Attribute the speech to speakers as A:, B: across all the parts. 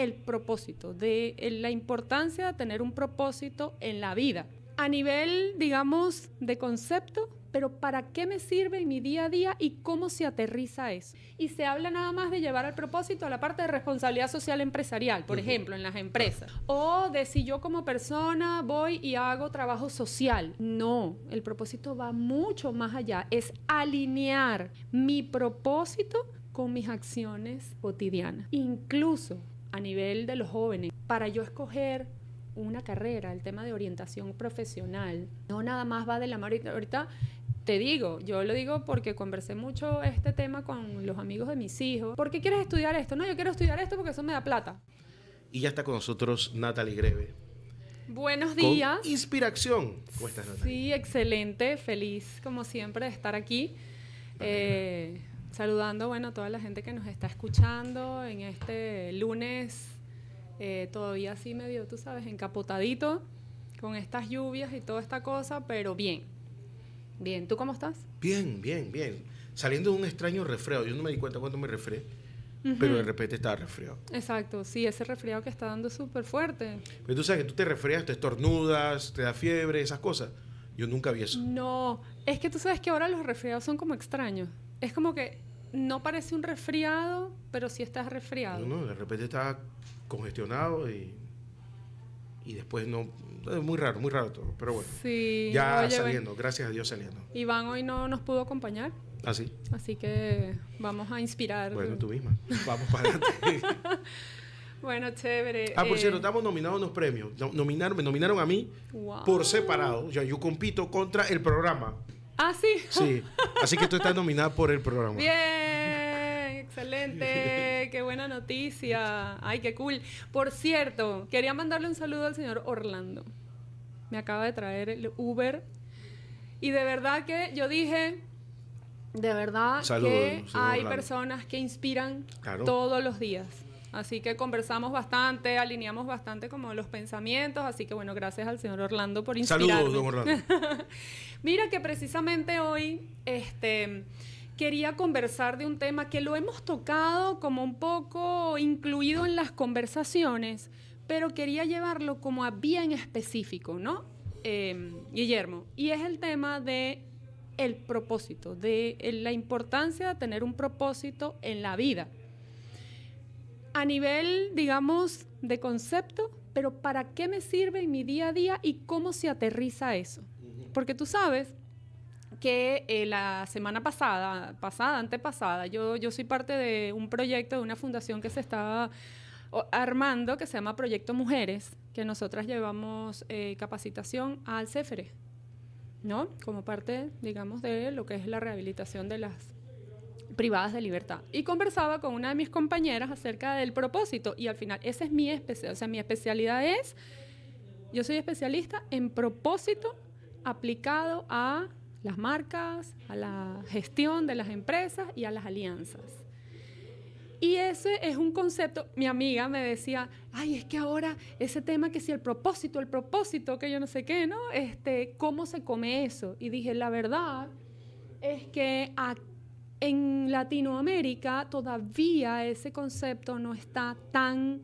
A: el propósito, la importancia de tener un propósito en la vida. A nivel, digamos, de concepto, pero ¿para qué me sirve en mi día a día y cómo se aterriza eso? Y se habla nada más de llevar al propósito a la parte de responsabilidad social empresarial, por ejemplo, en las empresas. O de si yo como persona voy y hago trabajo social. No, el propósito va mucho más allá. Es alinear mi propósito con mis acciones cotidianas. Incluso a nivel de los jóvenes, para yo escoger una carrera, el tema de orientación profesional, no nada más va de la mano. Ahorita te digo, yo lo digo porque conversé mucho este tema con los amigos de mis hijos. ¿Por qué quieres estudiar esto? No, yo quiero estudiar esto porque eso me da plata.
B: Y ya está con nosotros Natalie Greve.
A: Buenos días.
B: Con Inspiración. ¿Cómo estás, Natalie?
A: Sí, excelente, feliz como siempre de estar aquí. Saludando, bueno, a toda la gente que nos está escuchando en este lunes, todavía así medio, tú sabes, encapotadito, con estas lluvias y toda esta cosa, pero bien. Bien, ¿tú cómo estás?
B: Bien. Saliendo de un extraño resfriado. Yo no me di cuenta cuando me resfrié, pero de repente estaba resfriado.
A: Exacto, sí, ese resfriado que está dando súper fuerte.
B: Pero tú sabes que tú te resfrias, te estornudas, te da fiebre, esas cosas. Yo nunca vi eso.
A: No, es que tú sabes que ahora los resfriados son como extraños. Es como que no parece un resfriado, pero sí estás resfriado.
B: No, de repente estaba congestionado y después no. Es muy raro todo. Pero bueno,
A: sí,
B: ya
A: oye,
B: saliendo, gracias a Dios saliendo.
A: Iván hoy no nos pudo acompañar.
B: ¿Ah, sí?
A: Así que vamos a inspirar.
B: Bueno, tú misma. Vamos para adelante.
A: Bueno, chévere.
B: Por cierto, estamos nominados a unos premios. Me nominaron a mí por separado. O sea, yo compito contra el programa.
A: ¿Ah, sí?
B: Sí. Así que tú estás nominada por el programa.
A: Bien, excelente. Qué buena noticia. Ay, qué cool. Por cierto, quería mandarle un saludo al señor Orlando. Me acaba de traer el Uber. Y de verdad que yo dije, de verdad que hay personas que inspiran todos los días. Así que conversamos bastante, alineamos bastante como los pensamientos. Así que bueno, gracias al señor Orlando por inspirarme.
B: Saludos, don Orlando.
A: Mira que precisamente hoy quería conversar de un tema que lo hemos tocado como un poco incluido en las conversaciones, pero quería llevarlo como a bien específico, ¿no? Guillermo, y es el tema de el propósito, de la importancia de tener un propósito en la vida. A nivel, digamos, de concepto, pero ¿para qué me sirve en mi día a día y cómo se aterriza eso? Porque tú sabes que la semana antepasada, yo soy parte de un proyecto, de una fundación que se está armando, que se llama Proyecto Mujeres, que nosotras llevamos capacitación al CEFRE, ¿no? Como parte, digamos, de lo que es la rehabilitación de las privadas de libertad. Y conversaba con una de mis compañeras acerca del propósito, y al final, esa es mi especialidad. O sea, mi especialidad es, yo soy especialista en propósito aplicado a las marcas, a la gestión de las empresas y a las alianzas. Y ese es un concepto, mi amiga me decía, ay, es que ahora ese tema que si el propósito, que yo no sé qué, ¿no? ¿Cómo se come eso? Y dije, la verdad es que en Latinoamérica todavía ese concepto no está tan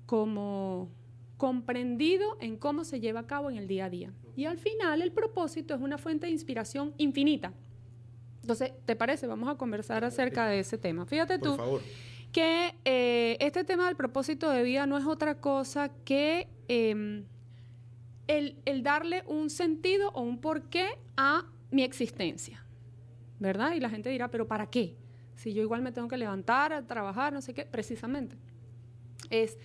A: como comprendido en cómo se lleva a cabo en el día a día. Y al final el propósito es una fuente de inspiración infinita. Entonces, ¿te parece? Vamos a conversar acerca de ese tema. Fíjate tú.
B: Por favor.
A: Que este tema del propósito de vida no es otra cosa que el darle un sentido o un porqué a mi existencia, ¿verdad? Y la gente dirá, ¿pero para qué? Si yo igual me tengo que levantar a trabajar, no sé qué. Precisamente es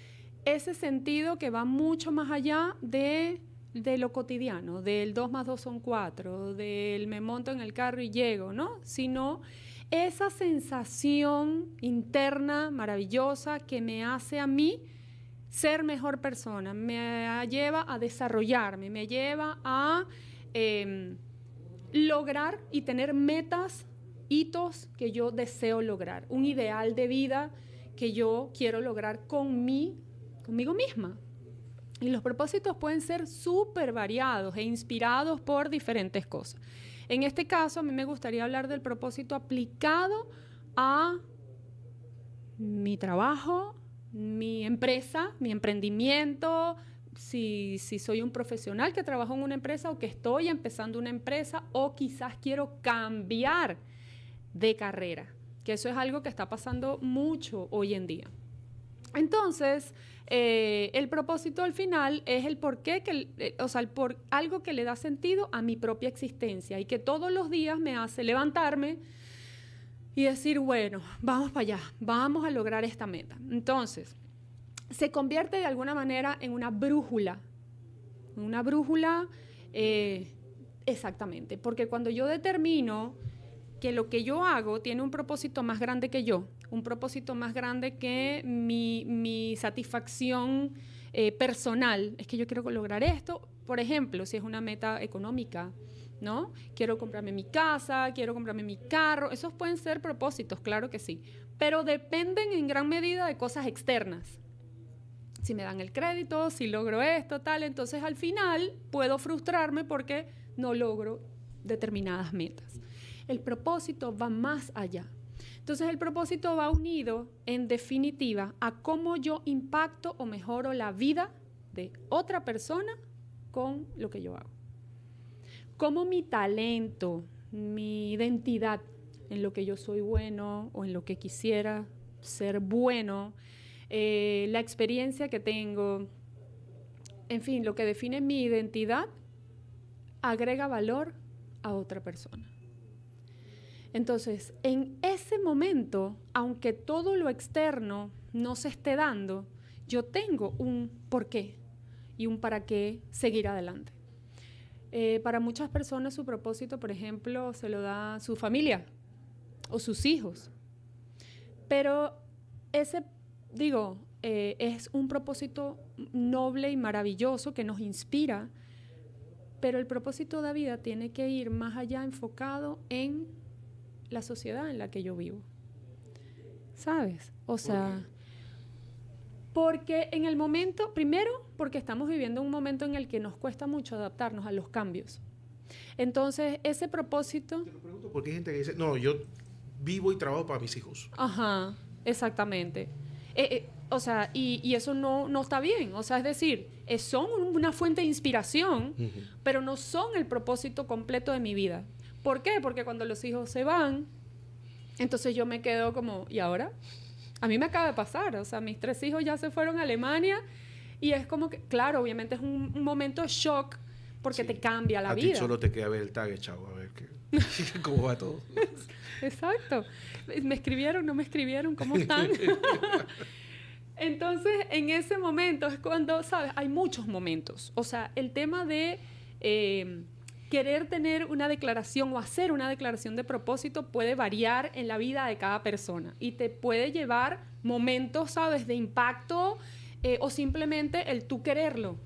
A: ese sentido que va mucho más allá de lo cotidiano, del 2 más 2 son 4, del me monto en el carro y llego, ¿no? Sino esa sensación interna maravillosa que me hace a mí ser mejor persona, me lleva a desarrollarme, me lleva a lograr y tener metas, hitos que yo deseo lograr, un ideal de vida que yo quiero lograr conmigo misma. Y los propósitos pueden ser súper variados e inspirados por diferentes cosas. En este caso, a mí me gustaría hablar del propósito aplicado a mi trabajo, mi empresa, mi emprendimiento, si soy un profesional que trabajo en una empresa o que estoy empezando una empresa o quizás quiero cambiar de carrera, que eso es algo que está pasando mucho hoy en día. Entonces, el propósito al final es el porqué, algo que le da sentido a mi propia existencia y que todos los días me hace levantarme y decir, bueno, vamos para allá, vamos a lograr esta meta. Entonces, se convierte de alguna manera en una brújula. Una brújula, exactamente, porque cuando yo determino que lo que yo hago tiene un propósito más grande que yo, un propósito más grande que mi satisfacción personal, es que yo quiero lograr esto, por ejemplo, si es una meta económica, ¿no? Quiero comprarme mi casa, quiero comprarme mi carro, esos pueden ser propósitos, claro que sí, pero dependen en gran medida de cosas externas. Si me dan el crédito, si logro esto, tal, entonces al final puedo frustrarme porque no logro determinadas metas. El propósito va más allá. Entonces el propósito va unido, en definitiva, a cómo yo impacto o mejoro la vida de otra persona con lo que yo hago. Cómo mi talento, mi identidad en lo que yo soy bueno o en lo que quisiera ser bueno, la experiencia que tengo, en fin, lo que define mi identidad, agrega valor a otra persona. Entonces, en ese momento, aunque todo lo externo no se esté dando, yo tengo un porqué y un para qué seguir adelante. Para muchas personas su propósito, por ejemplo, se lo da su familia o sus hijos. Pero ese, es un propósito noble y maravilloso que nos inspira, pero el propósito de vida tiene que ir más allá, enfocado en la sociedad en la que yo vivo. ¿Sabes? O sea, porque en el momento, primero, porque estamos viviendo un momento en el que nos cuesta mucho adaptarnos a los cambios. Entonces, ese propósito...
B: Te lo pregunto porque hay gente que dice, no, yo vivo y trabajo para mis hijos.
A: Ajá, exactamente. Y eso no está bien. O sea, es decir, son una fuente de inspiración, pero no son el propósito completo de mi vida. ¿Por qué? Porque cuando los hijos se van, entonces yo me quedo como, ¿y ahora? A mí me acaba de pasar, o sea, mis 3 hijos ya se fueron a Alemania y es como que, claro, obviamente es un momento de shock porque te cambia la vida.
B: A ti solo te queda ver el tag, chavo, a ver cómo va todo.
A: Exacto. ¿Me escribieron? ¿No me escribieron? ¿Cómo están? Entonces, en ese momento es cuando, ¿sabes? Hay muchos momentos. O sea, el tema de... querer tener una declaración o hacer una declaración de propósito puede variar en la vida de cada persona y te puede llevar momentos, ¿sabes?, de impacto o simplemente el tú quererlo,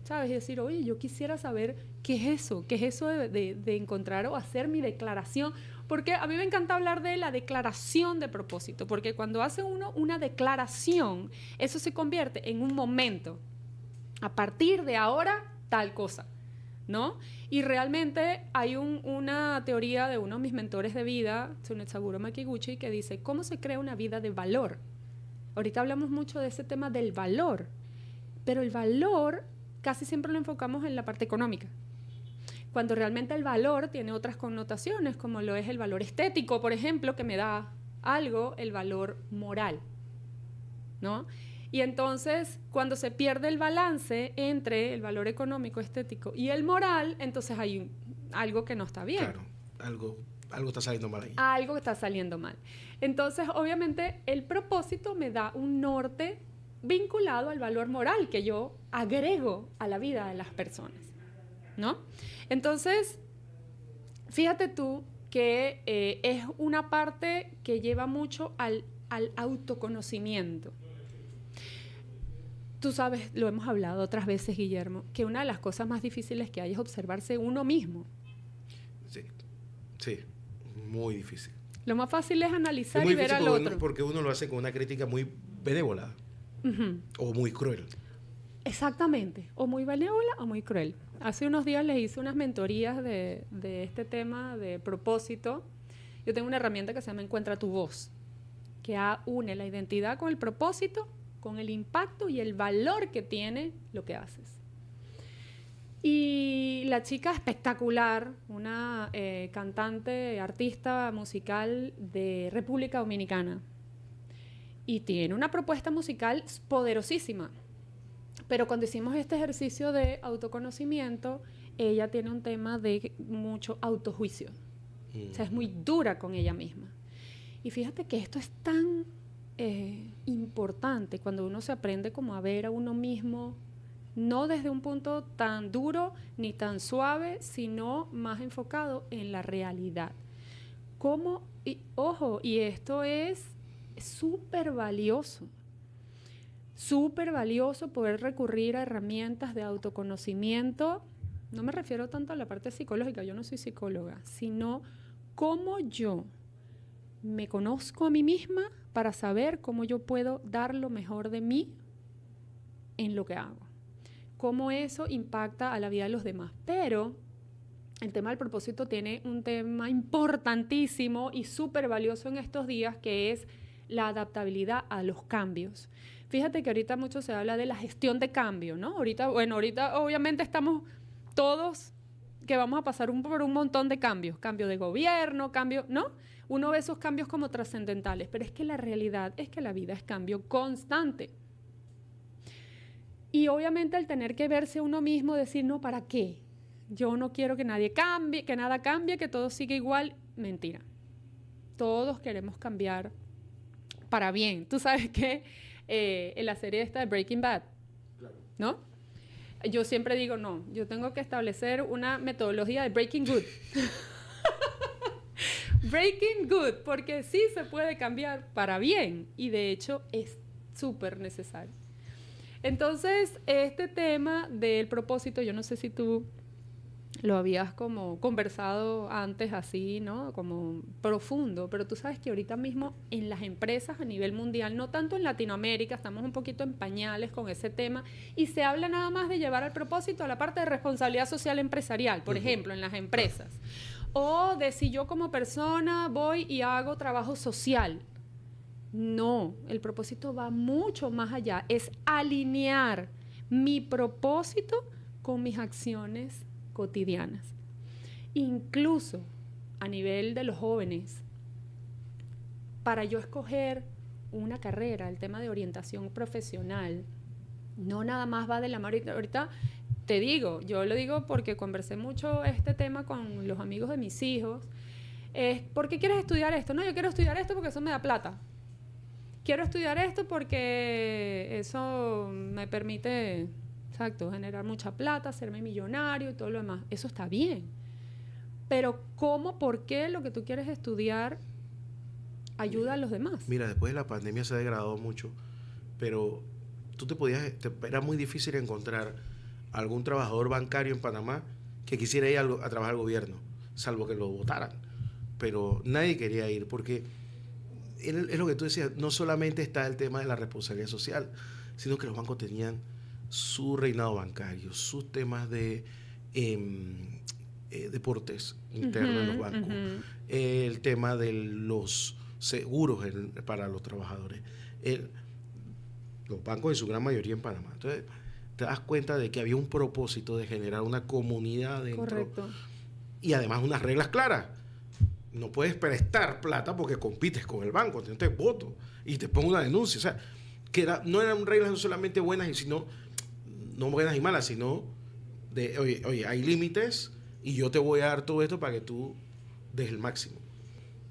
A: ¿sabes? Y decir, oye, yo quisiera saber qué es eso de encontrar o hacer mi declaración, porque a mí me encanta hablar de la declaración de propósito, porque cuando hace uno una declaración, eso se convierte en un momento. A partir de ahora, tal cosa, ¿no? Y realmente hay una teoría de uno de mis mentores de vida, Tsunetsaguro Makiguchi, que dice, ¿cómo se crea una vida de valor? Ahorita hablamos mucho de ese tema del valor, pero el valor casi siempre lo enfocamos en la parte económica, cuando realmente el valor tiene otras connotaciones, como lo es el valor estético, por ejemplo, que me da algo, el valor moral, ¿no? Y entonces, cuando se pierde el balance entre el valor económico, estético y el moral, entonces hay algo que no está bien.
B: Claro, algo está saliendo mal ahí.
A: Algo está saliendo mal. Entonces, obviamente, el propósito me da un norte vinculado al valor moral que yo agrego a la vida de las personas, ¿no? Entonces, fíjate tú que es una parte que lleva mucho al autoconocimiento. Tú sabes, lo hemos hablado otras veces, Guillermo, que una de las cosas más difíciles que hay es observarse uno mismo.
B: Sí, muy difícil.
A: Lo más fácil es analizar y ver al otro.
B: Porque uno lo hace con una crítica muy benévola o muy cruel.
A: Exactamente, o muy benévola o muy cruel. Hace unos días les hice unas mentorías de este tema de propósito. Yo tengo una herramienta que se llama Encuentra tu voz, que une la identidad con el propósito, con el impacto y el valor que tiene lo que haces. Y la chica espectacular, una cantante, artista musical de República Dominicana. Y tiene una propuesta musical poderosísima. Pero cuando hicimos este ejercicio de autoconocimiento, ella tiene un tema de mucho autojuicio. O sea, es muy dura con ella misma. Y fíjate que esto es tan importante cuando uno se aprende como a ver a uno mismo, no desde un punto tan duro ni tan suave, sino más enfocado en la realidad. Y esto es súper valioso poder recurrir a herramientas de autoconocimiento. No me refiero tanto a la parte psicológica, yo no soy psicóloga, sino cómo yo me conozco a mí misma para saber cómo yo puedo dar lo mejor de mí en lo que hago. Cómo eso impacta a la vida de los demás. Pero el tema del propósito tiene un tema importantísimo y súper valioso en estos días, que es la adaptabilidad a los cambios. Fíjate que ahorita mucho se habla de la gestión de cambio, ¿no? Ahorita obviamente estamos todos que vamos a pasar por un montón de cambios. Cambio de gobierno, ¿no? Uno ve esos cambios como trascendentales, pero es que la realidad es que la vida es cambio constante. Y obviamente al tener que verse uno mismo, decir, no, ¿para qué? Yo no quiero que nadie cambie, que nada cambie, que todo siga igual. Mentira. Todos queremos cambiar para bien. Tú sabes que en la serie esta de Breaking Bad, ¿no? Yo siempre digo, no, yo tengo que establecer una metodología de Breaking Good. Breaking Good, porque sí se puede cambiar para bien y de hecho es súper necesario. Entonces, este tema del propósito, yo no sé si tú lo habías como conversado antes así, ¿no? Como profundo, pero tú sabes que ahorita mismo en las empresas a nivel mundial, no tanto en Latinoamérica, estamos un poquito en pañales con ese tema y se habla nada más de llevar al propósito a la parte de responsabilidad social empresarial, por ejemplo, en las empresas. O de si yo como persona voy y hago trabajo social. No, el propósito va mucho más allá, es alinear mi propósito con mis acciones cotidianas. Incluso a nivel de los jóvenes, para yo escoger una carrera, el tema de orientación profesional, no nada más va de la mano. Ahorita te digo, yo lo digo porque conversé mucho este tema con los amigos de mis hijos. ¿Por qué quieres estudiar esto? No, yo quiero estudiar esto porque eso me da plata. Quiero estudiar esto porque eso me permite, exacto, generar mucha plata, hacerme millonario y todo lo demás. Eso está bien. Pero ¿cómo, por qué lo que tú quieres estudiar ayuda a los demás?
B: Mira, después de la pandemia se ha degradado mucho, pero era muy difícil encontrar algún trabajador bancario en Panamá que quisiera ir a trabajar al gobierno, salvo que lo votaran. Pero nadie quería ir porque es lo que tú decías, no solamente está el tema de la responsabilidad social, sino que los bancos tenían su reinado bancario, sus temas de deportes internos en los bancos, el tema de los seguros para los trabajadores, los bancos en su gran mayoría en Panamá. Entonces te das cuenta de que había un propósito de generar una comunidad dentro.
A: Correcto.
B: Y además unas reglas claras. No puedes prestar plata porque compites con el banco, te voto y te pongo una denuncia. O sea, no eran reglas no solamente buenas, sino no buenas y malas, sino de, oye, hay límites y yo te voy a dar todo esto para que tú des el máximo.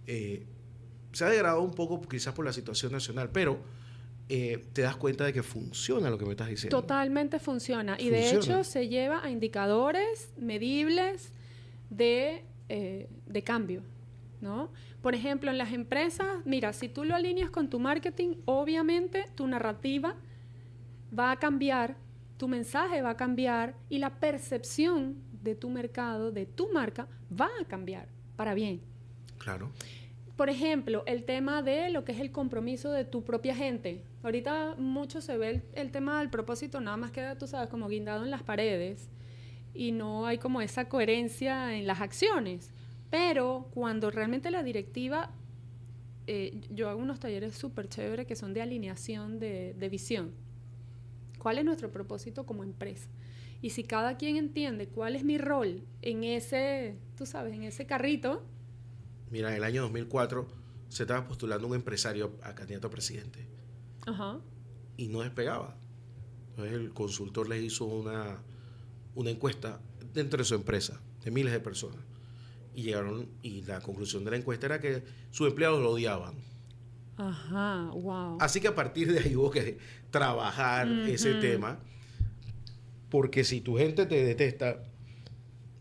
B: Se ha degradado un poco quizás por la situación nacional, pero te das cuenta de que funciona lo que me estás diciendo.
A: Totalmente funciona. Y de hecho se lleva a indicadores medibles de cambio, ¿no? Por ejemplo, en las empresas, mira, si tú lo alineas con tu marketing, obviamente tu narrativa va a cambiar, tu mensaje va a cambiar y la percepción de tu mercado, de tu marca, va a cambiar para bien.
B: Claro.
A: Por ejemplo, el tema de lo que es el compromiso de tu propia gente. Ahorita mucho se ve el tema del propósito, nada más queda, tú sabes, como guindado en las paredes y no hay como esa coherencia en las acciones. Pero cuando realmente la directiva yo hago unos talleres súper chéveres que son de alineación de visión. ¿Cuál es nuestro propósito como empresa? Y si cada quien entiende cuál es mi rol en ese, tú sabes, en ese carrito.
B: Mira, en el año 2004 se estaba postulando un empresario a candidato a presidente.
A: Ajá.
B: Y no despegaba. Entonces el consultor le hizo una encuesta dentro de su empresa, de miles de personas. Y la conclusión de la encuesta era que sus empleados lo odiaban.
A: Ajá, wow.
B: Así que a partir de ahí hubo que trabajar ese tema, porque si tu gente te detesta,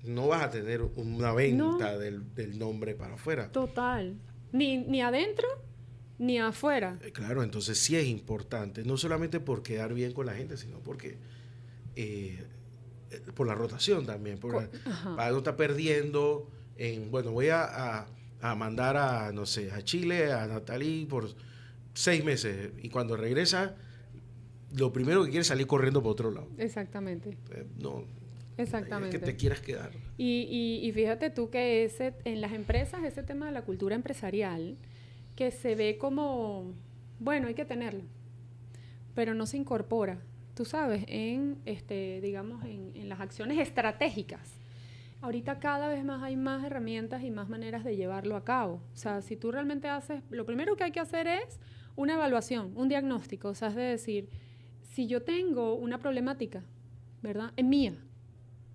B: no vas a tener una venta del nombre para afuera.
A: Total. Ni adentro, ni afuera.
B: Claro, entonces sí es importante, no solamente por quedar bien con la gente, sino porque por la rotación también. Para no estar perdiendo bueno, voy a mandar no sé, a Chile, a Nathalie por 6 meses, y cuando regresa, lo primero que quiere es salir corriendo por otro lado.
A: Exactamente.
B: No.
A: Exactamente.
B: Es que te quieras quedar.
A: Y fíjate tú que en las empresas, ese tema de la cultura empresarial, que se ve como, bueno, hay que tenerlo, pero no se incorpora, tú sabes, digamos, en las acciones estratégicas. Ahorita cada vez más hay más herramientas y más maneras de llevarlo a cabo. O sea, si tú realmente lo primero que hay que hacer es una evaluación, un diagnóstico. O sea, es de decir, si yo tengo una problemática, ¿verdad? Es mía,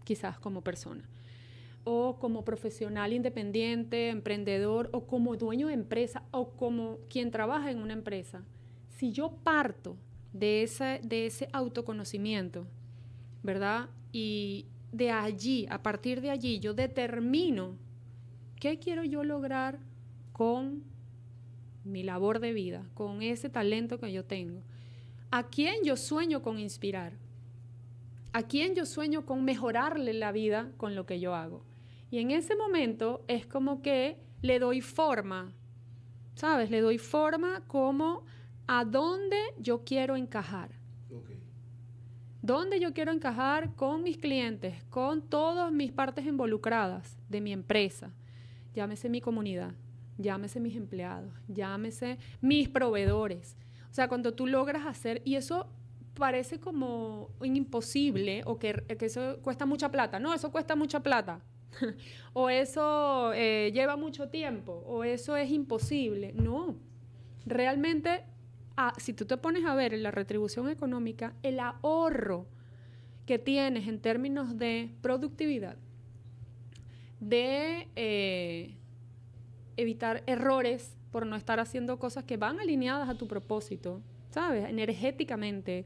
A: quizás como persona, o como profesional independiente, emprendedor, o como dueño de empresa, o como quien trabaja en una empresa. Si yo parto de ese autoconocimiento, ¿verdad? Y de allí, a partir de allí, yo determino qué quiero yo lograr con mi labor de vida, con ese talento que yo tengo. ¿A quién yo sueño con inspirar? ¿A quién yo sueño con mejorarle la vida con lo que yo hago? Y en ese momento es como que le doy forma, ¿sabes? Le doy forma como a dónde yo quiero encajar. ¿Dónde yo quiero encajar con mis clientes, con todas mis partes involucradas de mi empresa? Llámese mi comunidad, llámese mis empleados, llámese mis proveedores. O sea, cuando tú logras hacer, y eso parece como imposible, o que eso cuesta mucha plata. No, eso cuesta mucha plata. O eso lleva mucho tiempo, o eso es imposible. No, realmente... si tú te pones a ver en la retribución económica, el ahorro que tienes en términos de productividad, de evitar errores por no estar haciendo cosas que van alineadas a tu propósito, ¿sabes? Energéticamente.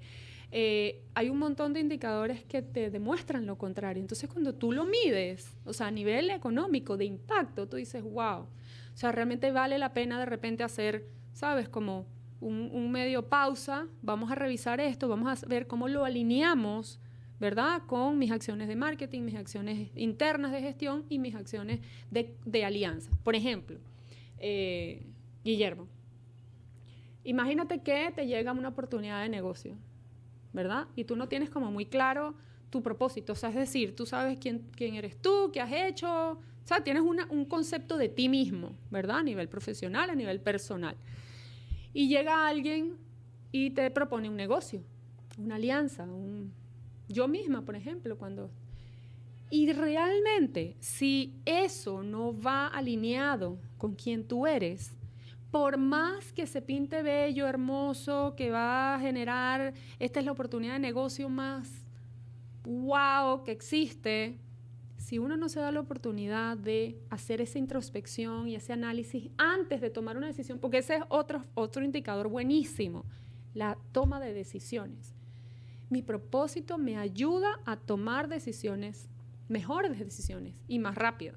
A: Hay un montón de indicadores que te demuestran lo contrario. Entonces, cuando tú lo mides, o sea, a nivel económico, de impacto, tú dices, wow. O sea, realmente vale la pena de repente hacer, ¿sabes? Como un medio pausa, vamos a revisar esto, vamos a ver cómo lo alineamos, ¿verdad? Con mis acciones de marketing, mis acciones internas de gestión y mis acciones de alianza. Por ejemplo, Guillermo, imagínate que te llega una oportunidad de negocio, ¿verdad? Y tú no tienes como muy claro tu propósito, o sea, es decir, tú sabes quién eres tú, qué has hecho, o sea, tienes un concepto de ti mismo, ¿verdad? A nivel profesional, a nivel personal. Y llega alguien y te propone un negocio, una alianza, yo misma, por ejemplo, Y realmente, si eso no va alineado con quien tú eres, por más que se pinte bello, hermoso, que va a generar, esta es la oportunidad de negocio más wow que existe, si uno no se da la oportunidad de hacer esa introspección y ese análisis antes de tomar una decisión, porque ese es otro indicador buenísimo, la toma de decisiones. Mi propósito me ayuda a tomar decisiones, mejores decisiones y más rápido.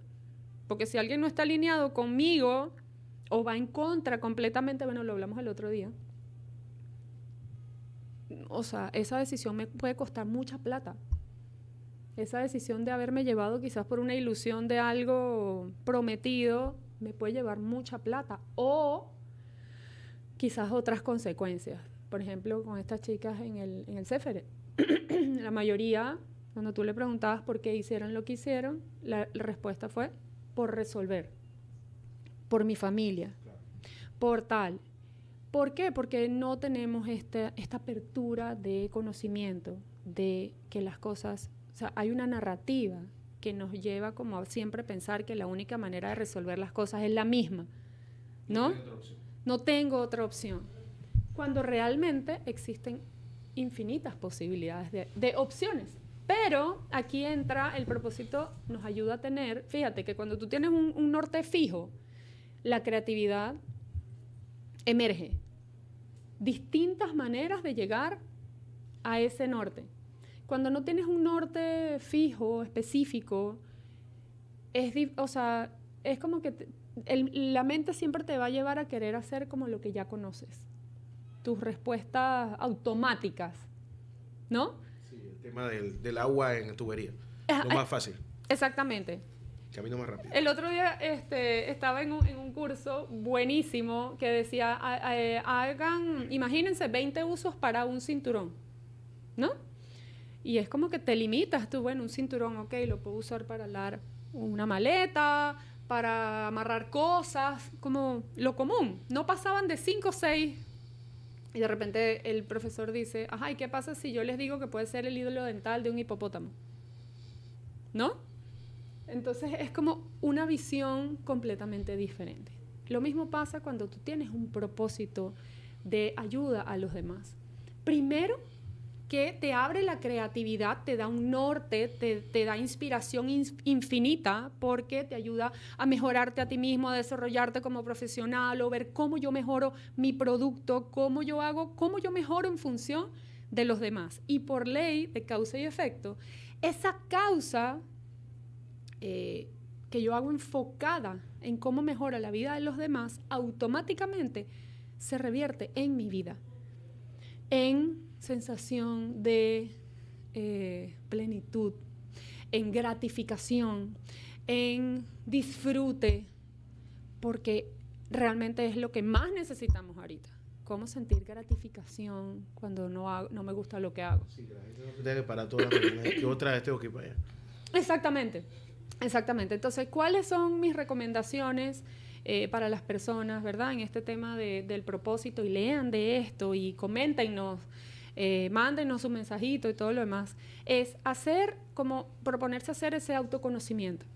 A: Porque si alguien no está alineado conmigo o va en contra completamente, bueno, lo hablamos el otro día, o sea, esa decisión me puede costar mucha plata. Esa decisión de haberme llevado quizás por una ilusión de algo prometido me puede llevar mucha plata o quizás otras consecuencias. Por ejemplo, con estas chicas en el Céfere. La mayoría, cuando tú le preguntabas por qué hicieron lo que hicieron, la respuesta fue por resolver, por mi familia, por tal. ¿Por qué? Porque no tenemos esta apertura de conocimiento, de que las cosas, o sea, hay una narrativa que nos lleva como a siempre pensar que la única manera de resolver las cosas es la misma, ¿no? No tengo otra opción. Cuando realmente existen infinitas posibilidades de opciones. Pero aquí entra el propósito, nos ayuda a tener, fíjate que cuando tú tienes un norte fijo, la creatividad emerge. Distintas maneras de llegar a ese norte. Cuando no tienes un norte fijo, específico, o sea, es como que la mente siempre te va a llevar a querer hacer como lo que ya conoces. Tus respuestas automáticas, ¿no?
B: Sí, el tema del agua en tubería. Lo más fácil.
A: Exactamente.
B: Camino más rápido.
A: El otro día estaba en un curso buenísimo que decía, imagínense 20 usos para un cinturón, ¿no? Y es como que te limitas tú, bueno, un cinturón, ok, lo puedo usar para alar una maleta, para amarrar cosas, como lo común. No pasaban de 5 o 6. Y de repente el profesor dice, ajá, ¿y qué pasa si yo les digo que puede ser el hilo dental de un hipopótamo? ¿No? Entonces es como una visión completamente diferente. Lo mismo pasa cuando tú tienes un propósito de ayuda a los demás. Primero, que te abre la creatividad, te da un norte, te da inspiración infinita, porque te ayuda a mejorarte a ti mismo, a desarrollarte como profesional, o ver cómo yo mejoro mi producto, cómo yo mejoro en función de los demás. Y por ley de causa y efecto, esa causa que yo hago enfocada en cómo mejora la vida de los demás, automáticamente se revierte en mi vida, en sensación de plenitud, en gratificación, en disfrute, porque realmente es lo que más necesitamos ahorita. Cómo sentir gratificación cuando no me gusta lo que hago.
B: Sí, la gente no tiene que parar todas las mañanas. ¿Qué otra vez tengo que ir para allá?
A: Exactamente. Entonces, ¿cuáles son mis recomendaciones para las personas, verdad? En este tema del propósito, y lean de esto y coméntenos, mándenos un mensajito y todo lo demás. Es proponerse hacer ese autoconocimiento,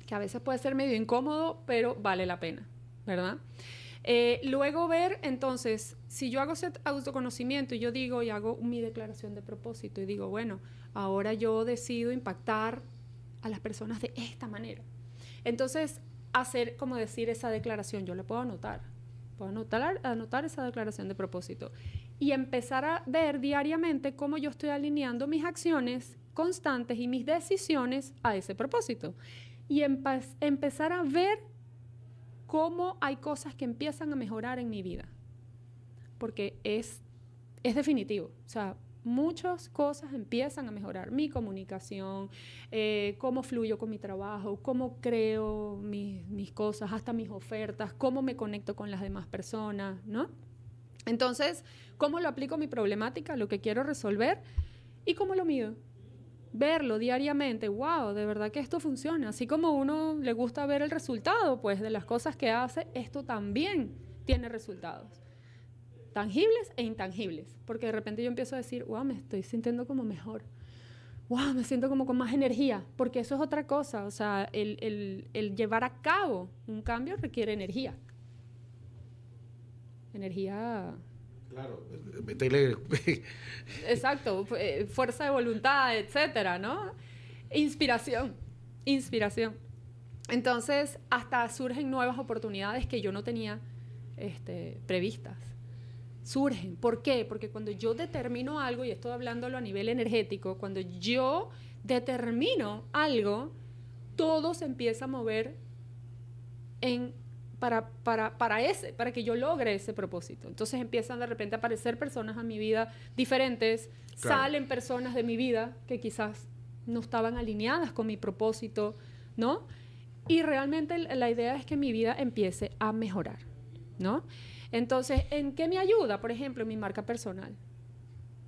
A: que a veces puede ser medio incómodo, pero vale la pena, ¿verdad? Luego ver, entonces, si yo hago ese autoconocimiento y yo digo y hago mi declaración de propósito y digo, bueno, ahora yo decido impactar a las personas de esta manera. Entonces, hacer, como decir, esa declaración, yo la puedo anotar esa declaración de propósito y empezar a ver diariamente cómo yo estoy alineando mis acciones constantes y mis decisiones a ese propósito. Y empezar a ver cómo hay cosas que empiezan a mejorar en mi vida. Porque es definitivo. O sea, muchas cosas empiezan a mejorar. Mi comunicación, cómo fluyo con mi trabajo, cómo creo mis cosas, hasta mis ofertas, cómo me conecto con las demás personas, ¿no? Entonces, ¿cómo lo aplico a mi problemática, lo que quiero resolver? ¿Y cómo lo mido? Verlo diariamente, wow, de verdad que esto funciona. Así como a uno le gusta ver el resultado, pues, de las cosas que hace, esto también tiene resultados. Tangibles e intangibles, porque de repente yo empiezo a decir, wow, me estoy sintiendo como mejor, wow, me siento como con más energía, porque eso es otra cosa, o sea, el llevar a cabo un cambio requiere energía.
B: Claro,
A: exacto, fuerza de voluntad, etcétera, ¿no? Inspiración. Entonces, hasta surgen nuevas oportunidades que yo no tenía previstas. Surgen. ¿Por qué? Porque cuando yo determino algo, y estoy hablándolo a nivel energético, cuando yo determino algo, todo se empieza a mover para que yo logre ese propósito. Entonces empiezan de repente a aparecer personas a mi vida diferentes, claro. Salen personas de mi vida que quizás no estaban alineadas con mi propósito, ¿no? Y realmente la idea es que mi vida empiece a mejorar, ¿no? Entonces, ¿en qué me ayuda? Por ejemplo, en mi marca personal.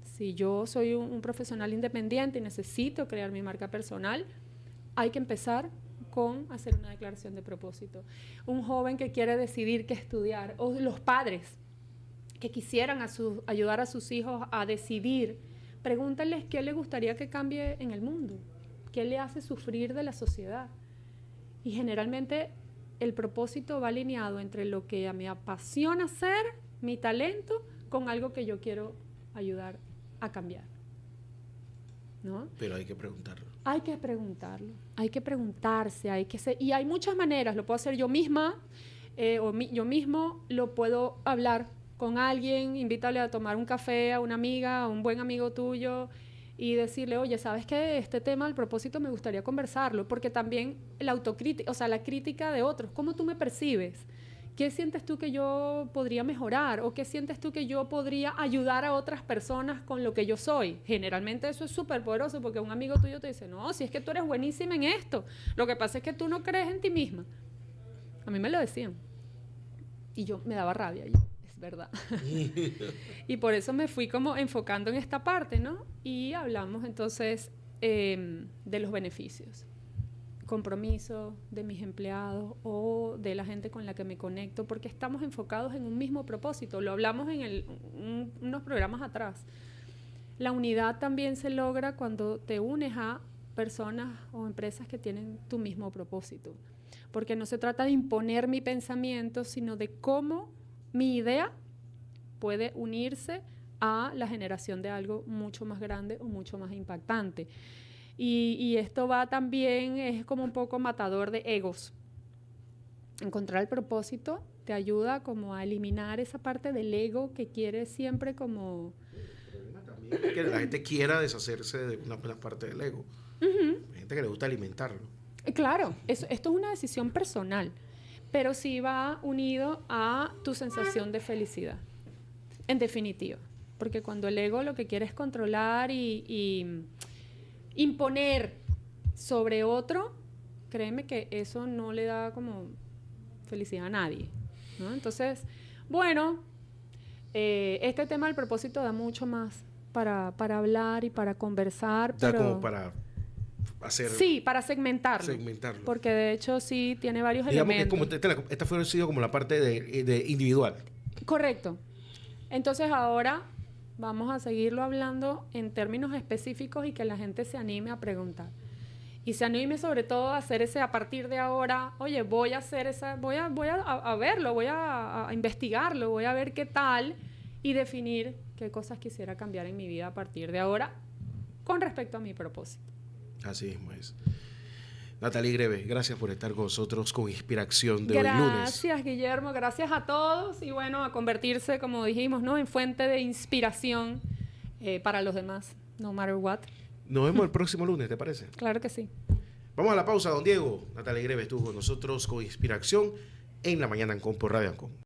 A: Si yo soy un profesional independiente y necesito crear mi marca personal, hay que empezar con hacer una declaración de propósito. Un joven que quiere decidir qué estudiar, o los padres que quisieran ayudar a sus hijos a decidir, pregúntales qué les gustaría que cambie en el mundo, qué le hace sufrir de la sociedad. Y generalmente el propósito va alineado entre lo que me apasiona hacer, mi talento, con algo que yo quiero ayudar a cambiar, ¿no?
B: Pero hay que preguntarlo.
A: Hay que preguntarlo, hay que preguntarse, y hay muchas maneras. Lo puedo hacer yo misma, yo mismo lo puedo hablar con alguien, invítale a tomar un café a una amiga, a un buen amigo tuyo, y decirle, oye, ¿sabes qué? Este tema, el propósito, me gustaría conversarlo, porque también la autocrítica, o sea, la crítica de otros, ¿cómo tú me percibes? ¿Qué sientes tú que yo podría mejorar? ¿O qué sientes tú que yo podría ayudar a otras personas con lo que yo soy? Generalmente eso es súper poderoso, porque un amigo tuyo te dice, no, si es que tú eres buenísima en esto, lo que pasa es que tú no crees en ti misma. A mí me lo decían. Y yo me daba rabia, es verdad. Y por eso me fui como enfocando en esta parte, ¿no? Y hablamos entonces de los beneficios. Compromiso de mis empleados o de la gente con la que me conecto, porque estamos enfocados en un mismo propósito. Lo hablamos en unos programas atrás. La unidad también se logra cuando te unes a personas o empresas que tienen tu mismo propósito, porque no se trata de imponer mi pensamiento, sino de cómo mi idea puede unirse a la generación de algo mucho más grande o mucho más impactante. Y esto va también, es como un poco matador de egos. Encontrar el propósito te ayuda como a eliminar esa parte del ego que quiere siempre como...
B: El problema también es que la gente quiera deshacerse de una parte del ego. Hay gente que le gusta alimentarlo.
A: Claro, esto es una decisión personal, pero sí va unido a tu sensación de felicidad, en definitiva. Porque cuando el ego lo que quiere es controlar y imponer sobre otro, créeme que eso no le da como felicidad a nadie, ¿no? Entonces, bueno, este tema del propósito da mucho más para hablar y para conversar.
B: Da
A: pero
B: como para hacer...
A: Sí, para segmentarlo. Porque de hecho sí tiene varios elementos.
B: Digamos que como esta fue sido como la parte de individual.
A: Correcto. Entonces ahora vamos a seguirlo hablando en términos específicos y que la gente se anime a preguntar. Y se anime sobre todo a hacer ese, a partir de ahora, oye, voy a hacer voy a verlo, voy a investigarlo, voy a ver qué tal y definir qué cosas quisiera cambiar en mi vida a partir de ahora con respecto a mi propósito. Así
B: mismo es. Natalie Greve, gracias por estar con nosotros con Inspiración de hoy lunes.
A: Gracias, Guillermo, gracias a todos y bueno, a convertirse, como dijimos, ¿no?, en fuente de inspiración para los demás, no matter what.
B: Nos vemos el próximo lunes, ¿te parece?
A: Claro que sí.
B: Vamos a la pausa, don Diego. Natalie Greve estuvo con nosotros con Inspiración en la mañana en Compo Radio Ancon.